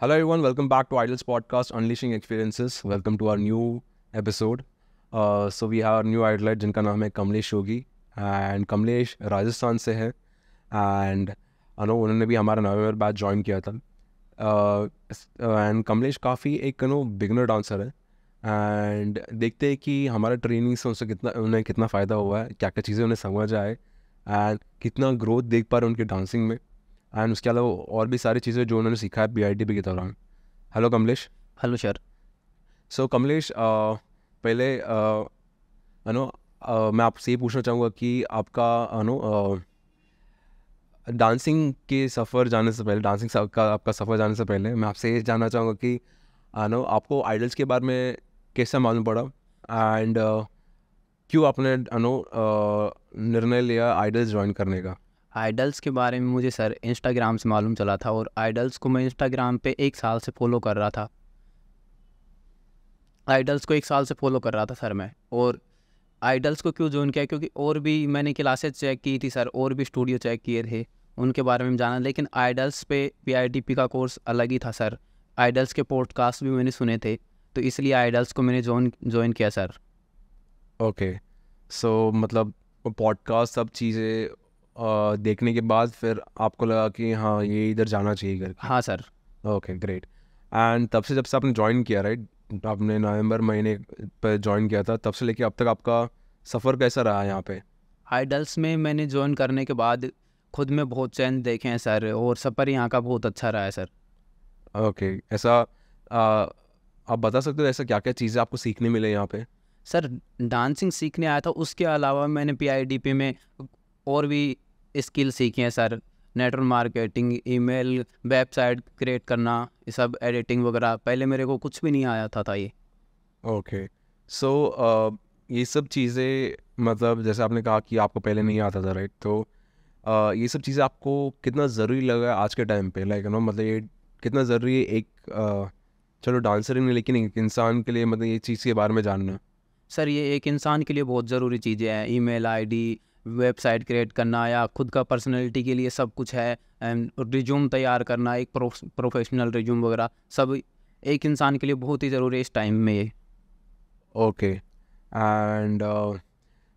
Hello everyone, welcome back to Idols Podcast Unleashing Experiences. Welcome to our new episode. So we have a new idolite जिनका नाम है कमलेश योगी and Kamlesh Rajasthan से है and उन्होंने भी हमारा नवंबर बैच ज्वाइन किया था एंड कमलेश काफ़ी एक बिगनर डांसर है एंड देखते हैं कि हमारा ट्रेनिंग से उन्हें कितना फ़ायदा हुआ है, क्या क्या चीज़ें उन्हें समझ आए एंड कितना ग्रोथ देख पा रहे हैं उनकी डांसिंग में एंड उसके अलावा और भी सारी चीज़ें जो उन्होंने सीखा है PITP के दौरान। Hello Kamlesh. Hello sir. So Kamlesh, पहले मैं आपसे ये पूछना चाहूँगा कि आपका डांसिंग के सफ़र जाने से पहले आपका सफ़र जाने से पहले मैं आपसे ये जानना चाहूँगा कि आपको आइडल्स के बारे में कैसे मालूम पड़ा एंड क्यों आपने निर्णय लिया आइडल्स ज्वाइन करने का। आइडल्स के बारे में मुझे सर इंस्टाग्राम से मालूम चला था और आइडल्स को मैं इंस्टाग्राम पे 1 साल से फॉलो कर रहा था। आइडल्स को 1 साल से फॉलो कर रहा था सर मैं। और आइडल्स को क्यों ज्वाइन किया, क्योंकि और भी मैंने क्लासेस चेक की थी सर, और भी स्टूडियो चेक किए थे, उनके बारे में जाना, लेकिन आइडल्स पे PITP का कोर्स अलग ही था सर। आइडल्स के पॉडकास्ट भी मैंने सुने थे, तो इसलिए आइडल्स को मैंने ज्वाइन किया सर। ओके, सो मतलब पॉडकास्ट सब चीज़ें देखने के बाद फिर आपको लगा कि हाँ ये इधर जाना चाहिए करके। हाँ सर। Okay great. एंड तब से जब से आपने ज्वाइन किया, राइट, आपने नवंबर महीने पर ज्वाइन किया था, तब से लेके अब तक आपका सफ़र कैसा रहा यहाँ पे? आइडल्स में मैंने ज्वाइन करने के बाद खुद में बहुत चेंज देखे हैं सर, और सफ़र यहाँ का बहुत अच्छा रहा है सर। ओके, ऐसा आप बता सकते हो ऐसा क्या क्या चीज़ें आपको सीखने मिले यहाँ पे? सर डांसिंग सीखने आया था, उसके अलावा मैंने PITP में और भी स्किल सीखे हैं sir. Network marketing, email, website create करना, ये सब एडिटिंग वगैरह, पहले मेरे को कुछ भी नहीं आया था ये। ओके, सो ये सब चीज़ें, मतलब जैसे आपने कहा कि आपको पहले नहीं आता था, राइट, तो ये सब चीज़ें आपको कितना ज़रूरी लगा आज के टाइम पे, लाइक मतलब ये कितना ज़रूरी है एक चलो डांसर ही नहीं लेकिन एक इंसान के लिए, मतलब ये चीज़ के बारे में जानना? सर ये एक इंसान के लिए बहुत ज़रूरी चीज़ें हैं। ईमेल ID, वेबसाइट क्रिएट करना, या खुद का पर्सनैलिटी के लिए सब कुछ है। रिज्यूम तैयार करना, एक प्रोफेशनल रिज्यूम वगैरह, सब एक इंसान के लिए बहुत ही ज़रूरी है इस टाइम में ये। ओके, एंड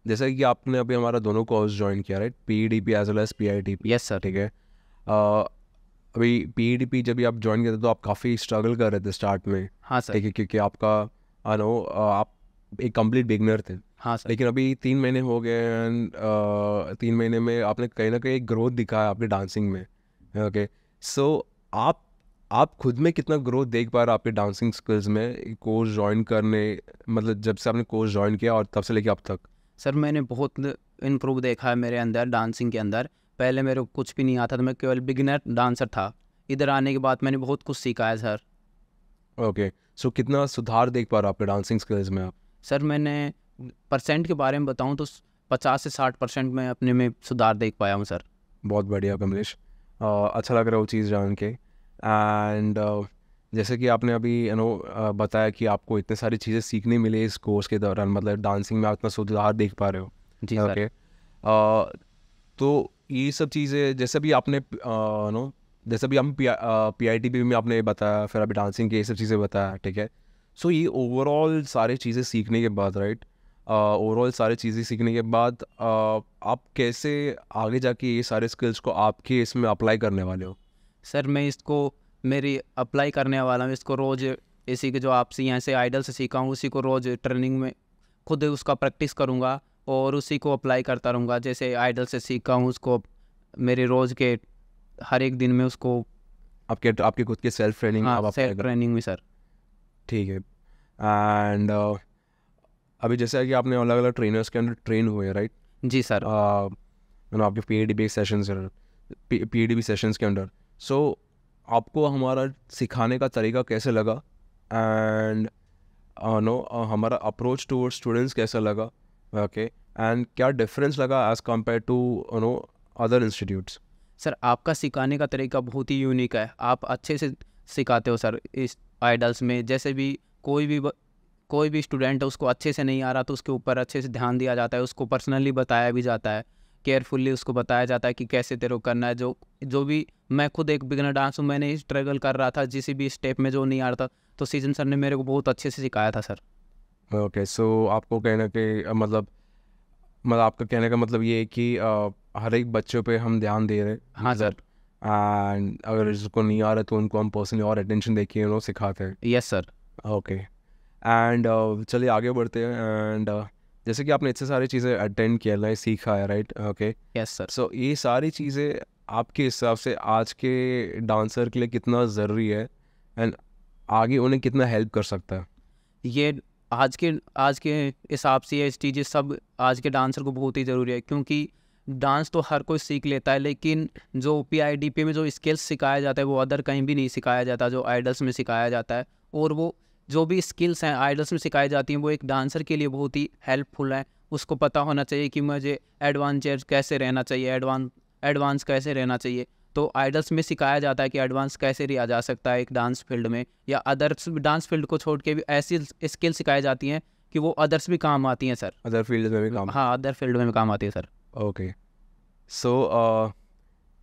जैसा कि आपने अभी हमारा दोनों कोर्स ज्वाइन किया, right, PEDP as well as PITP। Yes sir. ठीक है। अभी PEDP जब भी आप ज्वाइन किए थे तो आप काफ़ी स्ट्रगल कर रहे थे स्टार्ट में, हाँ सर। ठीक है, क्योंकि आपका आप एक कंप्लीट बिगनर थे। हाँ सर। लेकिन अभी 3 महीने हो गए एंड 3 महीने में आपने कहीं ना कहीं ग्रोथ दिखाया आपकी डांसिंग में। ओके, सो आप खुद में कितना ग्रोथ देख पा रहे हो आपके डांसिंग स्किल्स में कोर्स ज्वाइन करने, मतलब जब से आपने कोर्स ज्वाइन किया और तब से लेके अब तक? सर मैंने बहुत इम्प्रूव देखा है मेरे अंदर, डांसिंग के अंदर। पहले मेरे को कुछ भी नहीं आता था, मैं केवल बिगिनर डांसर था। इधर आने के बाद मैंने बहुत कुछ सीखा है सर। ओके, सो कितना सुधार देख पा रहे हो आपके डांसिंग स्किल्स में आप? सर मैंने परसेंट के बारे में बताऊं तो 50 से 60% मैं अपने में सुधार देख पाया हूं सर। बहुत बढ़िया कमलेश, अच्छा लग रहा है वो चीज़ जान के। एंड जैसे कि आपने अभी बताया कि आपको इतने सारी चीज़ें सीखने मिली इस कोर्स के दौरान, मतलब डांसिंग में आप इतना सुधार देख पा रहे हो। जी सर। ओके, तो ये सब चीज़ें जैसे भी आपने नो जैसे भी हम PITP में आपने बताया, फिर अभी डांसिंग की ये सब चीज़ें बताया, ठीक है। सो ये ओवरऑल सारी चीज़ें सीखने के बाद, राइट, ओवरऑल सारी चीज़ें सीखने के बाद आप कैसे आगे जाके ये सारे स्किल्स को आपके इसमें अप्लाई करने वाले हो? सर मैं इसको मेरी अप्लाई करने वाला हूँ, इसको रोज़ इसी के जो आपसे यहाँ से आइडल से सीखा हूँ उसी को रोज़ ट्रेनिंग में खुद उसका प्रैक्टिस करूँगा और उसी को अप्लाई करता रहूँगा। जैसे आइडल से सीखा हूँ उसको मेरे रोज़ के हर एक दिन में उसको। आपके खुद के सेल्फ ट्रेनिंग हाँ, आप अप्लाई सेल्फ कर, ट्रेनिंग में सर। ठीक है। एंड अभी जैसे कि आपने अलग अलग ट्रेनर्स के अंदर ट्रेन हुए, राइट, जी सर। आपके PITP सेशंस के अंदर, सो आपको हमारा सिखाने का तरीका कैसे लगा एंड हमारा अप्रोच टूवर्ड स्टूडेंट्स कैसा लगा? ओके, एंड क्या डिफरेंस लगा as compare to other institutes? Sir आपका सिखाने का तरीका बहुत ही यूनिक है, आप अच्छे से सिखाते हो सर। इस आइडल्स में जैसे भी कोई भी स्टूडेंट है उसको अच्छे से नहीं आ रहा तो उसके ऊपर अच्छे से ध्यान दिया जाता है, उसको पर्सनली बताया भी जाता है केयरफुल्ली उसको बताया जाता है कि कैसे तेरे को करना है। जो भी मैं खुद एक बिगिनर डांस हूँ, मैंने स्ट्रगल कर रहा था किसी भी स्टेप में जो नहीं आ रहा था, तो सीजन सर ने मेरे को बहुत अच्छे से सिखाया था सर। ओके, सो आपको कहना कि मतलब आपका कहने का मतलब ये है कि हर एक बच्चों पे हम ध्यान दे रहे हैं। हाँ सर। एंड अगर जिसको नहीं आ रहा तो उनको हम पर्सनली और अटेंशन देके यू नो सिखाते हैं। Yes sir. ओके, एंड चलिए आगे बढ़ते हैं। एंड जैसे कि आपने इतने सारी चीज़ें अटेंड किया है, सीखा है, right? Okay, yes sir. So ये सारी चीज़ें आपके हिसाब से आज के डांसर के लिए कितना ज़रूरी है एंड आगे उन्हें कितना हेल्प कर सकता है? ये आज के हिसाब से ये चीज़ें सब आज के डांसर को बहुत ही ज़रूरी है, क्योंकि डांस तो हर कोई सीख लेता है, लेकिन जो PIDP में जो स्किल्स सिखाया जाता है वो अदर कहीं भी नहीं सिखाया जाता, जो आइडल्स में सिखाया जाता है। और वो जो भी स्किल्स हैं आइडल्स में सिखाई जाती हैं वो एक डांसर के लिए बहुत ही हेल्पफुल है। उसको पता होना चाहिए कि मुझे एडवांस कैसे रहना चाहिए, एडवांस कैसे रहना चाहिए। तो आइडल्स में सिखाया जाता है कि एडवांस कैसे रिया जा सकता है एक डांस फील्ड में, या अदर्स डांस फील्ड को छोड़ के भी ऐसी स्किल सिखाई जाती हैं कि वो अदर्स भी काम आती हैं सर। अदर फील्ड में भी काम? हाँ, अदर फील्ड में भी काम आती है सर। ओके, सो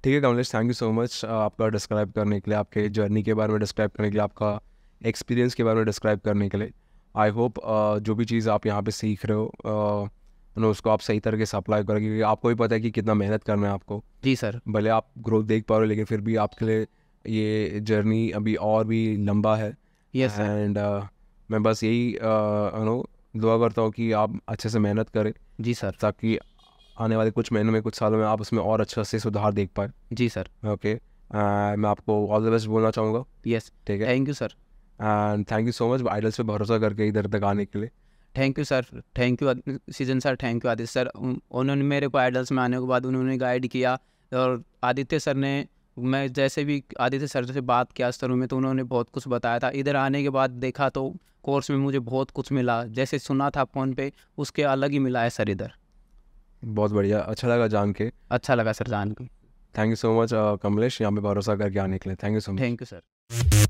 ठीक है Kamlesh, thank you so much आपका डिस्क्राइब करने के लिए, आपके जर्नी के बारे में डिस्क्राइब करने के लिए, आपका एक्सपीरियंस के बारे में डिस्क्राइब करने के लिए। आई होप जो भी चीज़ आप यहाँ पे सीख रहे हो उसको आप सही तरीके से अप्लाई करो, क्योंकि आपको भी पता है कि कितना मेहनत करना है आपको। जी सर। भले आप ग्रोथ देख पा रहे हो लेकिन फिर भी आपके लिए ये जर्नी अभी और भी लंबा है। Yes sir. एंड मैं बस यही दुआ करता हूँ कि आप अच्छे से मेहनत करें, जी सर। ताकि आने वाले कुछ महीनों में, कुछ सालों में आप उसमें और अच्छा से सुधार देख पाए। जी सर। ओके, मैं आपको ऑल द बेस्ट बोलना चाहूँगा। यस, ठीक है, thank you sir. And thank you so much idols पे भरोसा करके इधर तक आने के लिए। Thank you sir, thank you season sir, thank you Aditya sir. उन्होंने मेरे को आइडल्स में आने के बाद उन्होंने गाइड किया, और आदित्य सर ने, मैं जैसे भी आदित्य सर से बात किया शुरू में तो उन्होंने बहुत कुछ बताया था। इधर आने के बाद देखा तो कोर्स में मुझे बहुत कुछ मिला, जैसे सुना था फ़ोन पे उसके अलग ही मिला है सर इधर। बहुत बढ़िया, अच्छा लगा जान के। अच्छा लगा सर जान के। Thank you so much Kamlesh, यहाँ पे भरोसा करके आने के लिए। Thank you so much. Thank you sir.